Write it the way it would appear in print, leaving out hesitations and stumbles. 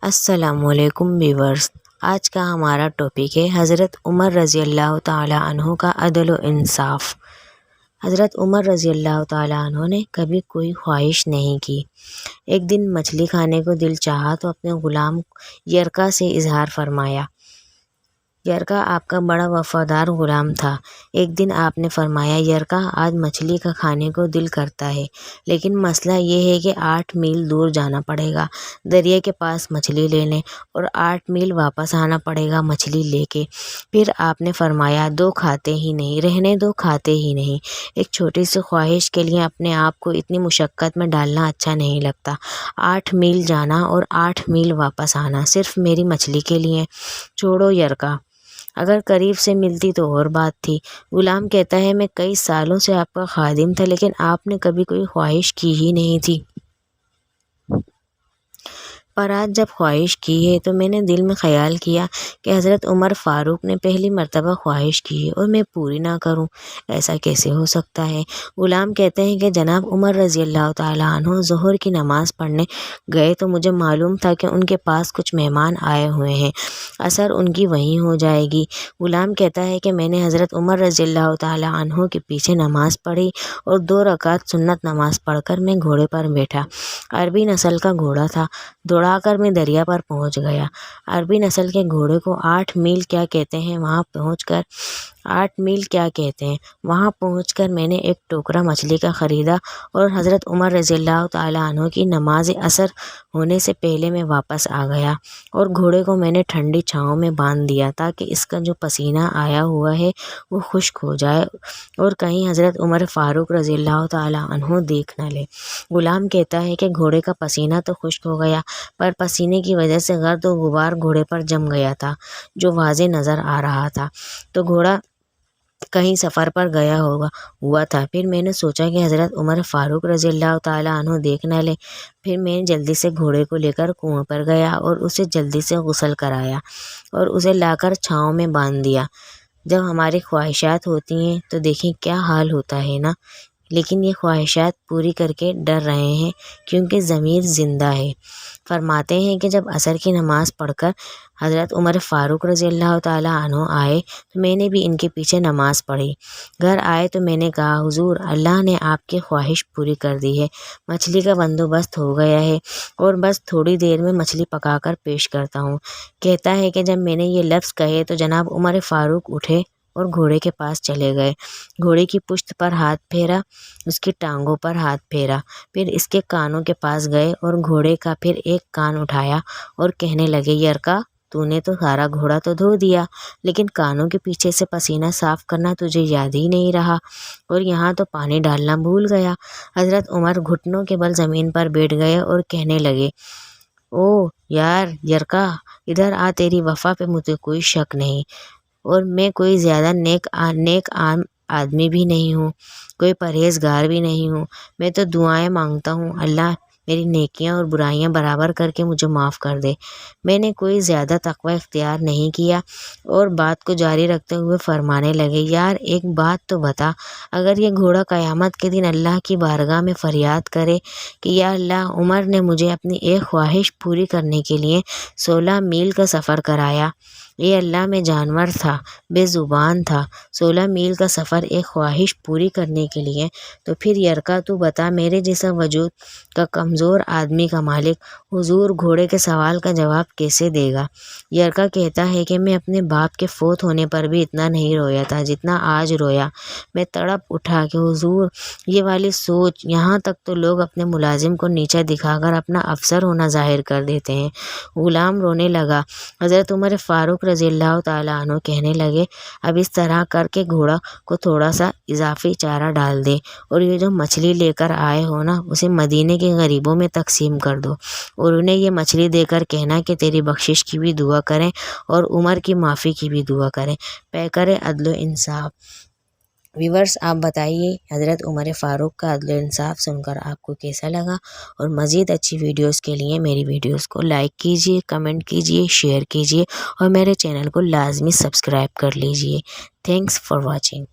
السلام علیکم ویورز، آج کا ہمارا ٹاپک ہے حضرت عمر رضی اللہ تعالیٰ عنہ کا عدل و انصاف۔ حضرت عمر رضی اللہ تعالیٰ عنہ نے کبھی کوئی خواہش نہیں کی۔ ایک دن مچھلی کھانے کو دل چاہا تو اپنے غلام یرکا سے اظہار فرمایا۔ یرکا آپ کا بڑا وفادار غلام تھا۔ ایک دن آپ نے فرمایا، یرکا آج مچھلی کا کھانے کو دل کرتا ہے، لیکن مسئلہ یہ ہے کہ 8 میل دور جانا پڑے گا دریا کے پاس مچھلی لینے، اور 8 میل واپس آنا پڑے گا مچھلی لے کے۔ پھر آپ نے فرمایا، دو کھاتے ہی نہیں، رہنے دو، کھاتے ہی نہیں۔ ایک چھوٹی سی خواہش کے لیے اپنے آپ کو اتنی مشقت میں ڈالنا اچھا نہیں لگتا۔ 8 میل جانا اور 8 میل واپس آنا صرف میری مچھلی کے لیے؟ چھوڑو یرکا، اگر قریب سے ملتی تو اور بات تھی۔ غلام کہتا ہے، میں کئی سالوں سے آپ کا خادم تھا، لیکن آپ نے کبھی کوئی خواہش کی ہی نہیں تھی، پر آج جب خواہش کی ہے تو میں نے دل میں خیال کیا کہ حضرت عمر فاروق نے پہلی مرتبہ خواہش کی ہے اور میں پوری نہ کروں، ایسا کیسے ہو سکتا ہے؟ غلام کہتے ہیں کہ جناب عمر رضی اللہ تعالیٰ عنہ ظہر کی نماز پڑھنے گئے تو مجھے معلوم تھا کہ ان کے پاس کچھ مہمان آئے ہوئے ہیں، اثر ان کی وہیں ہو جائے گی۔ غلام کہتا ہے کہ میں نے حضرت عمر رضی اللہ تعالیٰ عنہ کے پیچھے نماز پڑھی اور 2 رکعت سنت نماز پڑھ کر میں گھوڑے پر بیٹھا۔ عربی نسل کا گھوڑا تھا، دوڑا کر میں دریا پر پہنچ گیا۔ عربی نسل کے گھوڑے کو 8 میل کیا کہتے ہیں، وہاں پہنچ کر میں نے ایک ٹوکرا مچھلی کا خریدا اور حضرت عمر رضی اللہ تعالیٰ عنہ کی نماز عصر ہونے سے پہلے میں واپس آ گیا، اور گھوڑے کو میں نے ٹھنڈی چھاؤں میں باندھ دیا تاکہ اس کا جو پسینہ آیا ہوا ہے وہ خشک ہو جائے اور کہیں حضرت عمر فاروق رضی اللہ تعالیٰ عنہ دیکھ نہ لے۔ غلام کہتا ہے کہ گھوڑے کا پسینہ تو خشک ہو گیا، پر پسینے کی وجہ سے گرد و غبار گھوڑے پر جم گیا تھا جو واضح نظر آ رہا تھا، تو گھوڑا کہیں سفر پر گیا ہوا تھا۔ پھر میں نے سوچا کہ حضرت عمر فاروق رضی اللہ تعالیٰ عنہ دیکھ نہ لے، پھر میں جلدی سے گھوڑے کو لے کر کنویں پر گیا اور اسے جلدی سے غسل کرایا اور اسے لا کر چھاؤں میں باندھ دیا۔ جب ہماری خواہشات ہوتی ہیں تو دیکھیں کیا حال ہوتا ہے نا، لیکن یہ خواہشات پوری کر کے ڈر رہے ہیں کیونکہ ضمیر زندہ ہے۔ فرماتے ہیں کہ جب عصر کی نماز پڑھ کر حضرت عمر فاروق رضی اللہ تعالیٰ عنہ آئے تو میں نے بھی ان کے پیچھے نماز پڑھی۔ گھر آئے تو میں نے کہا، حضور، اللہ نے آپ کی خواہش پوری کر دی ہے، مچھلی کا بندوبست ہو گیا ہے اور بس تھوڑی دیر میں مچھلی پکا کر پیش کرتا ہوں۔ کہتا ہے کہ جب میں نے یہ لفظ کہے تو جناب عمر فاروق اٹھے اور گھوڑے کے پاس چلے گئے، گھوڑے کی پشت پر ہاتھ پھیرا، اس کی ٹانگوں پر ہاتھ پھیرا، پھر اس کے کانوں کے پاس گئے اور گھوڑے کا پھر ایک کان اٹھایا اور کہنے لگے، یرکا، تو نے تو سارا گھوڑا تو دھو دیا، لیکن کانوں کے پیچھے سے پسینہ صاف کرنا تجھے یاد ہی نہیں رہا، اور یہاں تو پانی ڈالنا بھول گیا۔ حضرت عمر گھٹنوں کے بل زمین پر بیٹھ گئے اور کہنے لگے، او یار یرکا، ادھر آ، تیری وفا پہ مجھے کوئی شک نہیں، اور میں کوئی زیادہ نیک عام آدمی بھی نہیں ہوں، کوئی پرہیزگار بھی نہیں ہوں، میں تو دعائیں مانگتا ہوں، اللہ میری نیکیاں اور برائیاں برابر کر کے مجھے معاف کر دے۔ میں نے کوئی زیادہ تقوی اختیار نہیں کیا، اور بات کو جاری رکھتے ہوئے فرمانے لگے، یار ایک بات تو بتا، اگر یہ گھوڑا قیامت کے دن اللہ کی بارگاہ میں فریاد کرے کہ یا اللہ، عمر نے مجھے اپنی ایک خواہش پوری کرنے کے لیے 16 میل کا سفر کرایا، اے اللہ میں جانور تھا، بے زبان تھا، 16 میل کا سفر ایک خواہش پوری کرنے کے لیے، تو پھر یرکا تو بتا، میرے جیسا وجود کا کمزور آدمی کا مالک حضور گھوڑے کے سوال کا جواب کیسے دے گا؟ یرکا کہتا ہے کہ میں اپنے باپ کے فوت ہونے پر بھی اتنا نہیں رویا تھا جتنا آج رویا۔ میں تڑپ اٹھا کہ حضور، یہ والی سوچ، یہاں تک تو لوگ اپنے ملازم کو نیچا دکھا کر اپنا افسر ہونا ظاہر کر دیتے ہیں۔ غلام رونے لگا۔ حضرت عمر فاروق رضی اللہ تعالیٰ عنہ کہنے لگے، اب اس طرح کر کے گھوڑا کو تھوڑا سا اضافی چارہ ڈال دے، اور یہ جو مچھلی لے کر آئے ہو نا، اسے مدینے کے غریبوں میں تقسیم کر دو، اور انہیں یہ مچھلی دے کر کہنا کہ تیری بخشش کی بھی دعا کریں اور عمر کی معافی کی بھی دعا کریں، پیکر عدل و انصاف۔ ویورز، آپ بتائیے حضرت عمر فاروق کا عدل و انصاف سن کر آپ کو کیسا لگا، اور مزید اچھی ویڈیوز کے لیے میری ویڈیوز کو لائک کیجیے، کمنٹ کیجیے، شیئر کیجیے، اور میرے چینل کو لازمی سبسکرائب کر لیجیے۔ Thanks for watching.